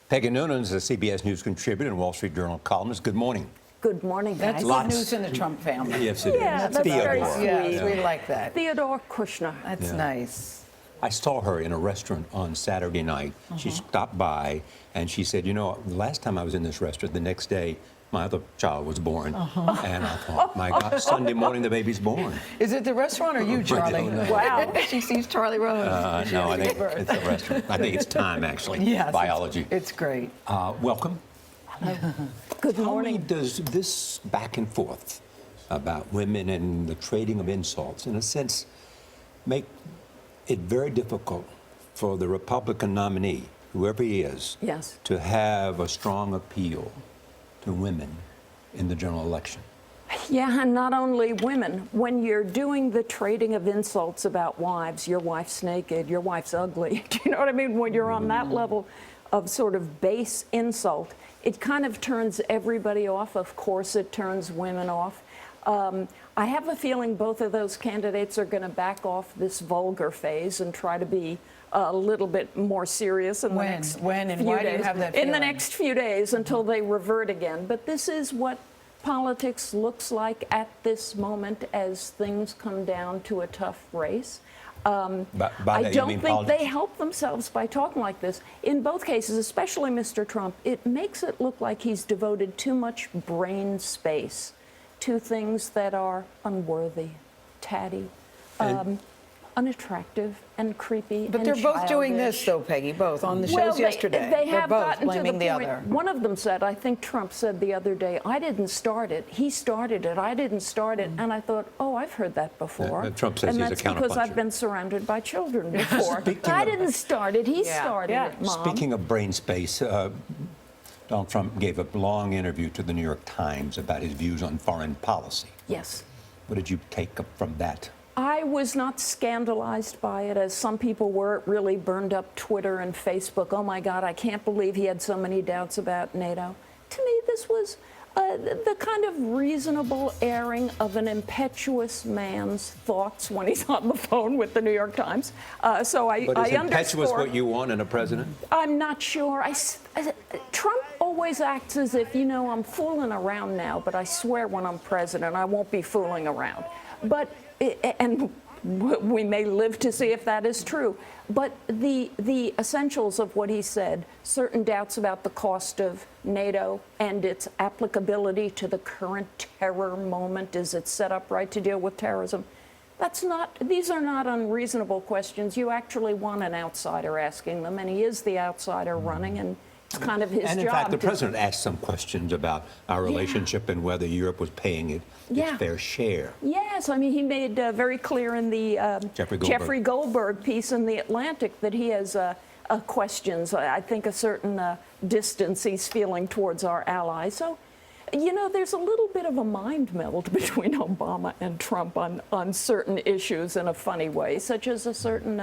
Peggy Noonan is a CBS News contributor and Wall Street Journal columnist. Good morning. Good morning, guys. That's good news in the Trump family. Yes, it is. Yeah, that's very Theodore. sweet. Yes, we like that. Theodore Kushner. That's nice. I saw her in a restaurant on Saturday night. She stopped by and she said, you know, the last time I was in this restaurant, the next day, my other child was born. And I thought, my God, Sunday morning the baby's born. Is it the restaurant or you, Charlie? don't know. Wow. She sees Charlie Rose. No, I think it's a restaurant. I think it's time, actually. Yes, Biology. It's great. Welcome. Good How morning. does this back and forth about women and the trading of insults, in a sense, make it very difficult for the Republican nominee, whoever he is, Yes. to have a strong appeal to women in the general election? Yeah, and not only women. When you're doing the trading of insults about wives, your wife's naked, your wife's ugly. Do you know what I mean? When you're on that level of sort of base insult, it kind of turns everybody off. Of course, it turns women off. I have a feeling both of those candidates are going to back off this vulgar phase and try to be a little bit more serious in the next few days. And why do you have that in the feeling? next few days until they revert again. But this is what politics looks like at this moment as things come down to a tough race. By I that, you don't mean think politics? they help themselves by talking like this. In both cases, especially Mr. Trump, it makes it look like he's devoted too much brain space to things that are unworthy, tatty, unattractive, and creepy. But and they're both doing childish. this, though, Peggy, both on the shows Well, yesterday. They They're have both gotten blaming to the point. other. One of them said, I think Trump said the other day, I didn't start it. He started it. I didn't start it. And I thought, oh, I've heard that before. Trump says and he's a that's because counterpuncher. I've been surrounded by children before. Speaking I of- didn't start it. He started it, Mom. Speaking of brain space, Donald Trump gave a long interview to the New York Times about his views on foreign policy. Yes. What did you take up from that? I was not scandalized by it, as some people were. It really burned up Twitter and Facebook. Oh, my God, I can't believe he had so many doubts about NATO. To me, this was the kind of reasonable airing of an impetuous man's thoughts when he's on the phone with the New York Times. So I But is impetuous underscore. what you want in a president? I'm not sure. Trump always acts as if, you know, I'm fooling around now, but I swear when I'm president, I won't be fooling around. But, and we may live to see if that is true. But the essentials of what he said, certain doubts about the cost of NATO and its applicability to the current terror moment, is it set up right to deal with terrorism? These are not unreasonable questions. You actually want an outsider asking them, and he is the outsider running, and it's kind of his job. And in fact, the to- president asked some questions about our relationship and whether Europe was paying its fair share. Yes, I mean, he made very clear in the Jeffrey Goldberg piece in The Atlantic that he has questions, I think a certain distance he's feeling towards our allies. So, you know, there's a little bit of a mind meld between Obama and Trump on certain issues in a funny way, such as a certain,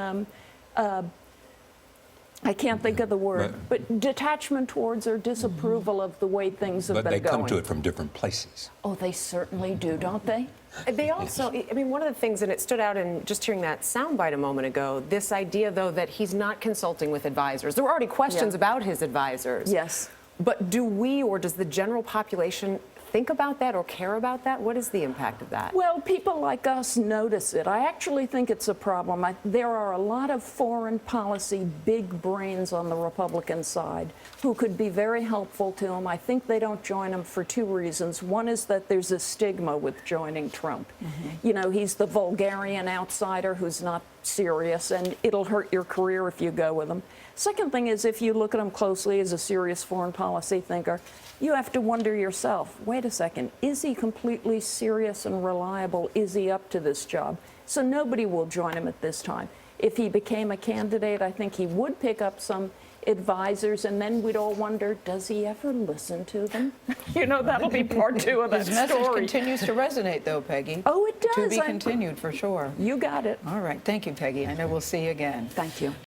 I can't think of the word, but detachment towards or disapproval of the way things have But been they going. come to it from different places. Oh, they certainly do, don't they? They also, I mean, one of the things, and it stood out in just hearing that soundbite a moment ago, this idea, though, that he's not consulting with advisors. There were already questions about his advisors. Yes. But do we, or does the general population think about that or care about that? What is the impact of that? Well, people like us notice it. I actually think it's a problem. There are a lot of foreign policy big brains on the Republican side who could be very helpful to him. I think they don't join him for two reasons. One is that there's a stigma with joining Trump. You know, he's the vulgarian outsider who's not serious, and it'll hurt your career if you go with him. Second thing is, if you look at him closely as a serious foreign policy thinker, you have to wonder yourself, wait a second, is he completely serious and reliable? Is he up to this job? So nobody will join him at this time. If he became a candidate, I think he would pick up some advisors, and then we'd all wonder, does he ever listen to them? You know, that'll be part two of that His message story. continues to resonate, though, Peggy. Oh, it does. To be continued, for sure. You got it. All right. Thank you, Peggy. I know we'll see you again. Thank you.